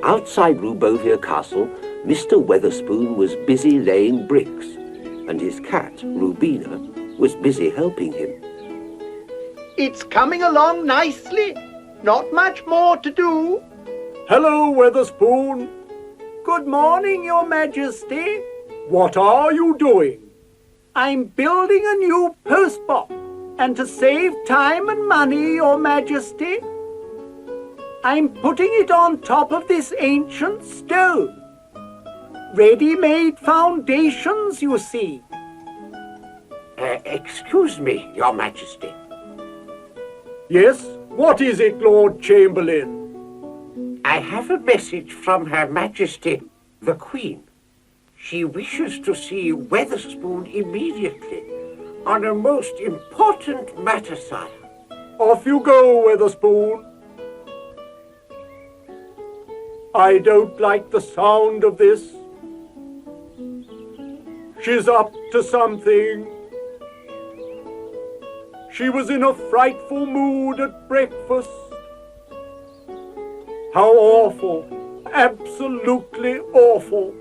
Outside Rubovia Castle, Mr. Weatherspoon was busy laying bricks, and his cat, Rubina, was busy helping him. It's coming along nicely. Not much more to do. Hello, Weatherspoon. Good morning, Your Majesty. What are you doing? I'm building a new post box, and to save time and money, Your Majesty, I'm putting it on top of this ancient stone. Ready-made foundations, you see. Excuse me, Your Majesty. Yes, what is it, Lord Chamberlain? I have a message from Her Majesty, the Queen. She wishes to see Weatherspoon immediately on a most important matter, sire. Off you go, Weatherspoon. I don't like the sound of this. She's up to something. She was in a frightful mood at breakfast. How awful. Absolutely awful.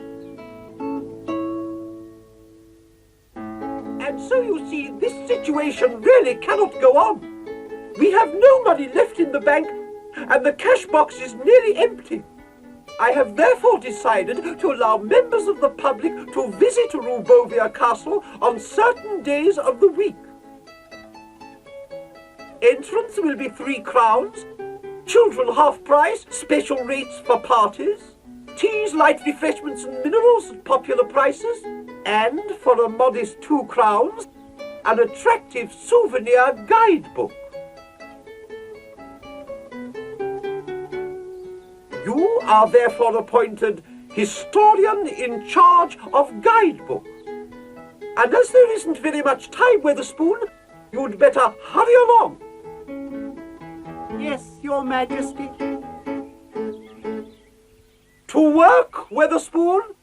And so you see, this situation really cannot go on. We have no money left in the bank, and the cash box is nearly empty. I have therefore decided to allow members of the public to visit Rubovia Castle on certain days of the week. Entrance will be 3 crowns, children half price, special rates for parties, teas, light refreshments and minerals at popular prices, and for a modest 2 crowns, an attractive souvenir guidebook. You are therefore appointed historian in charge of guidebook. And as there isn't very much time, Weatherspoon, you'd better hurry along. Yes, Your Majesty. To work, Weatherspoon.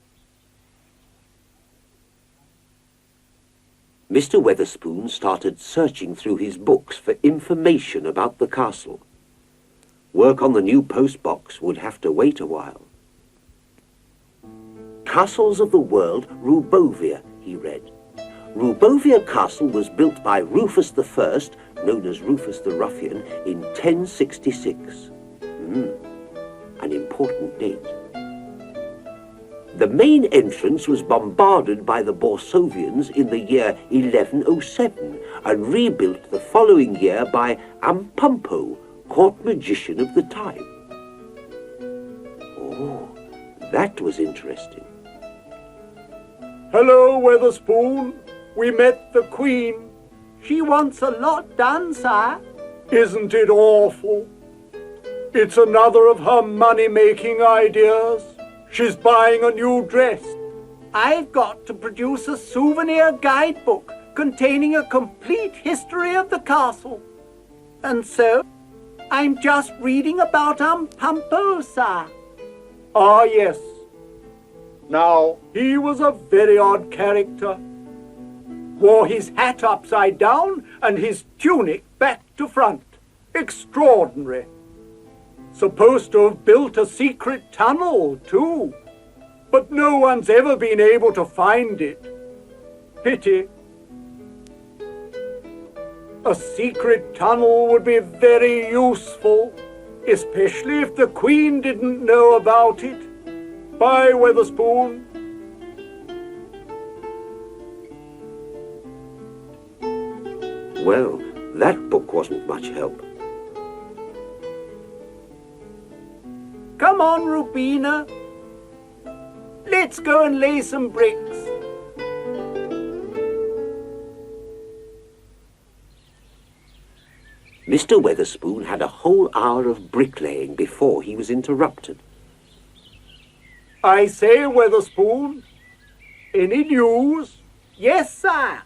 Mr. Weatherspoon started searching through his books for information about the castle. Work on the new post box would have to wait a while. Castles of the World, Rubovia, he read. Rubovia Castle was built by Rufus I, known as Rufus the Ruffian, in 1066. An important date. The main entrance was bombarded by the Borsovians in the year 1107 and rebuilt the following year by Pongo, court magician of the time. Oh, that was interesting. Hello, Weatherspoon. We met the Queen. She wants a lot done, sire. Isn't it awful? It's another of her money-making ideas. She's buying a new dress. I've got to produce a souvenir guidebook containing a complete history of the castle. And so, I'm just reading about Pongo, sire. Ah, yes. Now, he was a very odd character. Wore his hat upside down and his tunic back to front. Extraordinary. Supposed to have built a secret tunnel, too. But no one's ever been able to find it. Pity. A secret tunnel would be very useful, especially if the Queen didn't know about it. Bye, Weatherspoon. Well, that book wasn't much help. Come on, Rubina. Let's go and lay some bricks. Mr. Weatherspoon had a whole hour of bricklaying before he was interrupted. I say, Weatherspoon, any news? Yes, sire.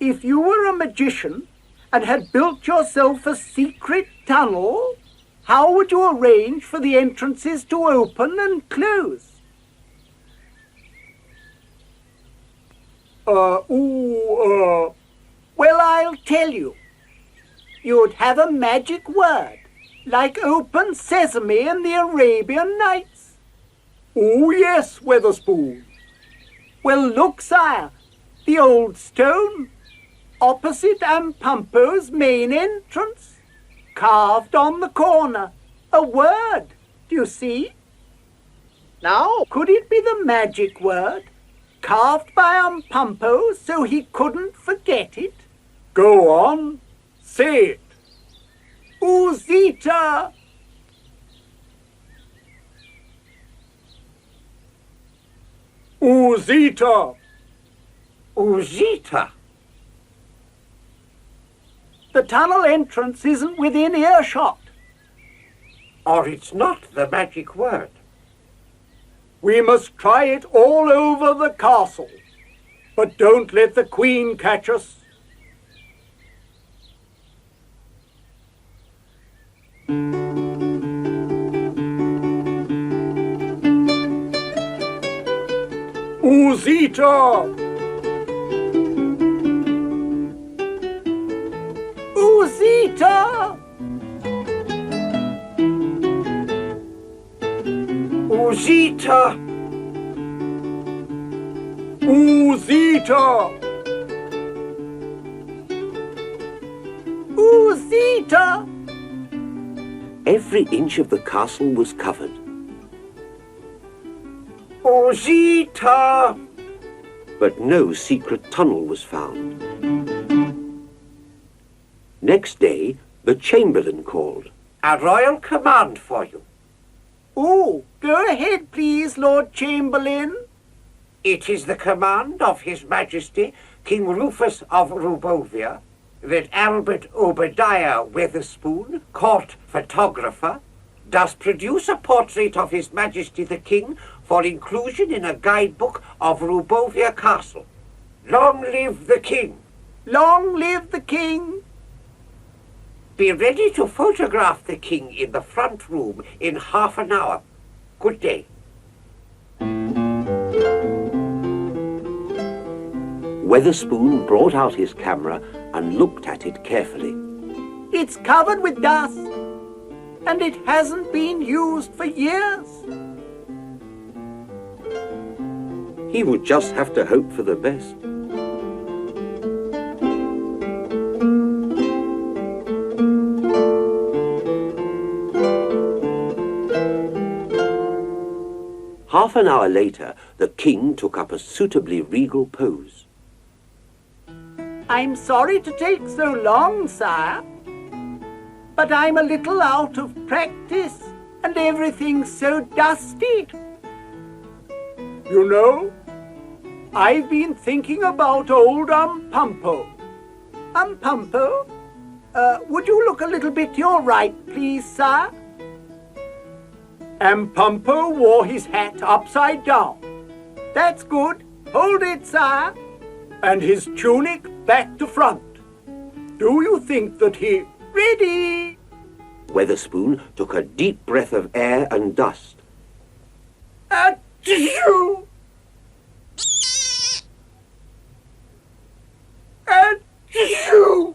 If you were a magician and had built yourself a secret tunnel, how would you arrange for the entrances to open and close? Well, I'll tell you. You'd have a magic word, like open sesame in the Arabian Nights. Oh, yes, Weatherspoon. Well, look, sire, the old stone, opposite Pongo's main entrance, carved on the corner, a word, do you see? Now, could it be the magic word, carved by Pongo so he couldn't forget it? Go on, say it. Uzita! Uzita! Uzita. The tunnel entrance isn't within earshot. Or it's not the magic word. We must try it all over the castle. But don't let the Queen catch us. Uzita! Uzita! Uzita! Uzita! Uzita! Every inch of the castle was covered. Uzita! But no secret tunnel was found. Next day, the Chamberlain called. A royal command for you. Oh, go ahead, please, Lord Chamberlain. It is the command of His Majesty, King Rufus of Rubovia, that Albert Obadiah Weatherspoon, court photographer, does produce a portrait of His Majesty the King for inclusion in a guidebook of Rubovia Castle. Long live the King! Long live the King! Be ready to photograph the King in the front room in half an hour. Good day. Weatherspoon brought out his camera and looked at it carefully. It's covered with dust, and it hasn't been used for years. He would just have to hope for the best. Half an hour later, the king took up a suitably regal pose. I'm sorry to take so long, sire, but I'm a little out of practice, and everything's so dusty. You know, I've been thinking about old Pongo. Pongo? Would you look a little bit to your right, please, sire? Pongo wore his hat upside down. That's good. Hold it, sire. And his tunic back to front. Do you think that he... Ready! Weatherspoon took a deep breath of air and dust. Achoo! Achoo!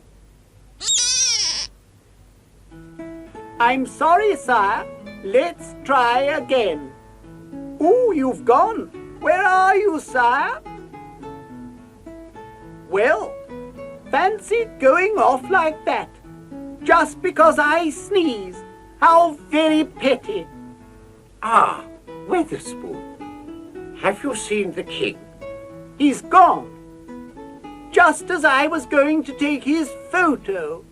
I'm sorry, sire. Let's try again. Ooh, you've gone. Where are you, sire? Well, fancy going off like that. Just because I sneeze. How very petty. Ah, Weatherspoon. Have you seen the King? He's gone. Just as I was going to take his photo.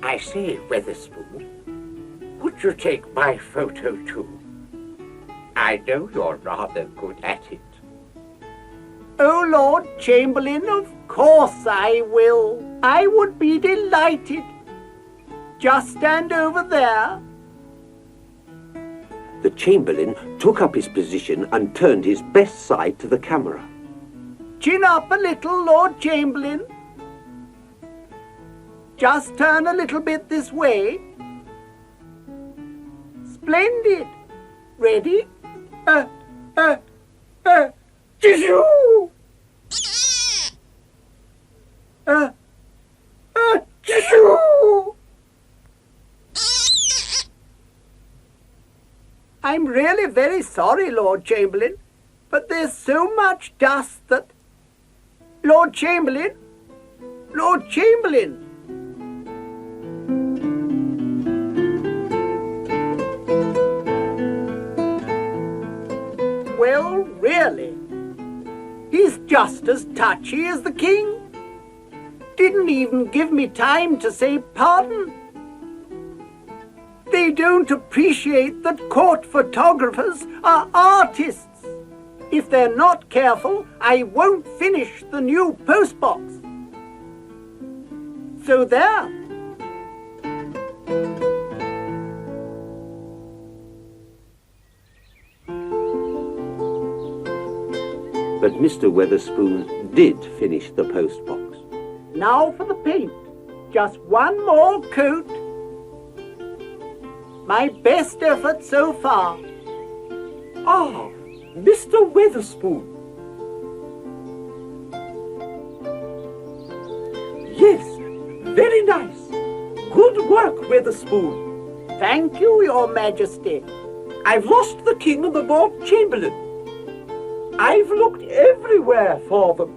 I say, Weatherspoon, would you take my photo too? I know you're rather good at it. Oh, Lord Chamberlain, of course I will. I would be delighted. Just stand over there. The Chamberlain took up his position and turned his best side to the camera. Chin up a little, Lord Chamberlain. Just turn a little bit this way. Splendid. Ready? Tissue! Achoo! I'm really very sorry, Lord Chamberlain, but there's so much dust that... Lord Chamberlain? Lord Chamberlain! Well, really, he's just as touchy as the king. Didn't even give me time to say pardon. They don't appreciate that court photographers are artists. If they're not careful, I won't finish the new postbox. So there. But Mr. Weatherspoon did finish the postbox. Now for the paint. Just one more coat. My best effort so far. Ah, Mr. Weatherspoon. Yes, very nice. Good work, Weatherspoon. Thank you, Your Majesty. I've lost the King and the Lord Chamberlain. I've looked everywhere for them.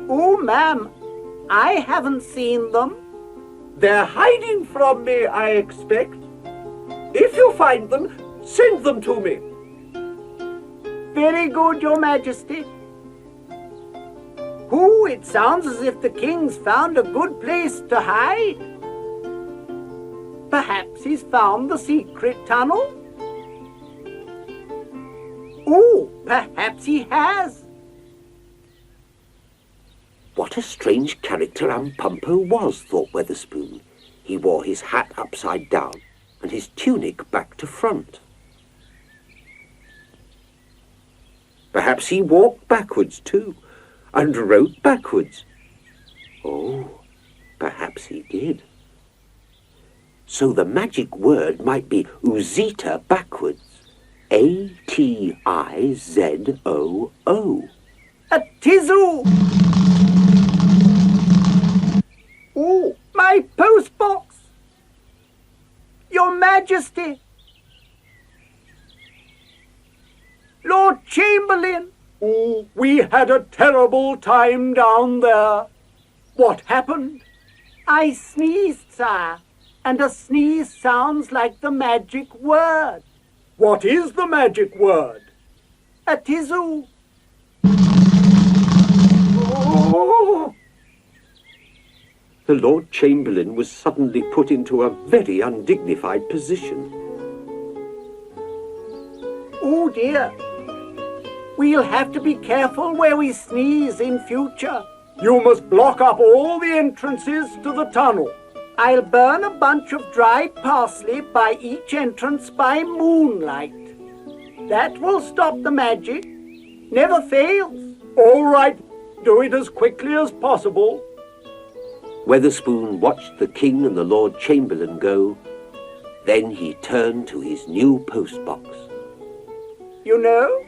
Oh, ma'am, I haven't seen them. They're hiding from me, I expect. If you find them, send them to me. Very good, Your Majesty. Oh, it sounds as if the king's found a good place to hide. Perhaps he's found the secret tunnel? Oh, perhaps he has. What a strange character Pongo was, thought Weatherspoon. He wore his hat upside down and his tunic back to front. Perhaps he walked backwards too, and wrote backwards. Oh, perhaps he did. So the magic word might be Uzita backwards. A-T-I-Z-O-O. A tizzle! Oh, my postbox! Your Majesty! Lord Chamberlain! Oh, we had a terrible time down there. What happened? I sneezed, sire, and a sneeze sounds like the magic word. What is the magic word? A tizzle. Oh! The Lord Chamberlain was suddenly put into a very undignified position. Oh dear. We'll have to be careful where we sneeze in future. You must block up all the entrances to the tunnel. I'll burn a bunch of dried parsley by each entrance by moonlight. That will stop the magic. Never fails. All right, do it as quickly as possible. Weatherspoon watched the King and the Lord Chamberlain go. Then he turned to his new postbox. You know,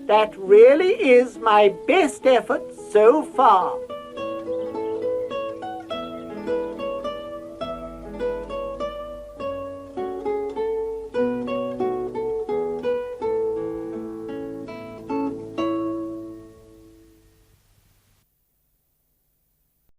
that really is my best effort so far.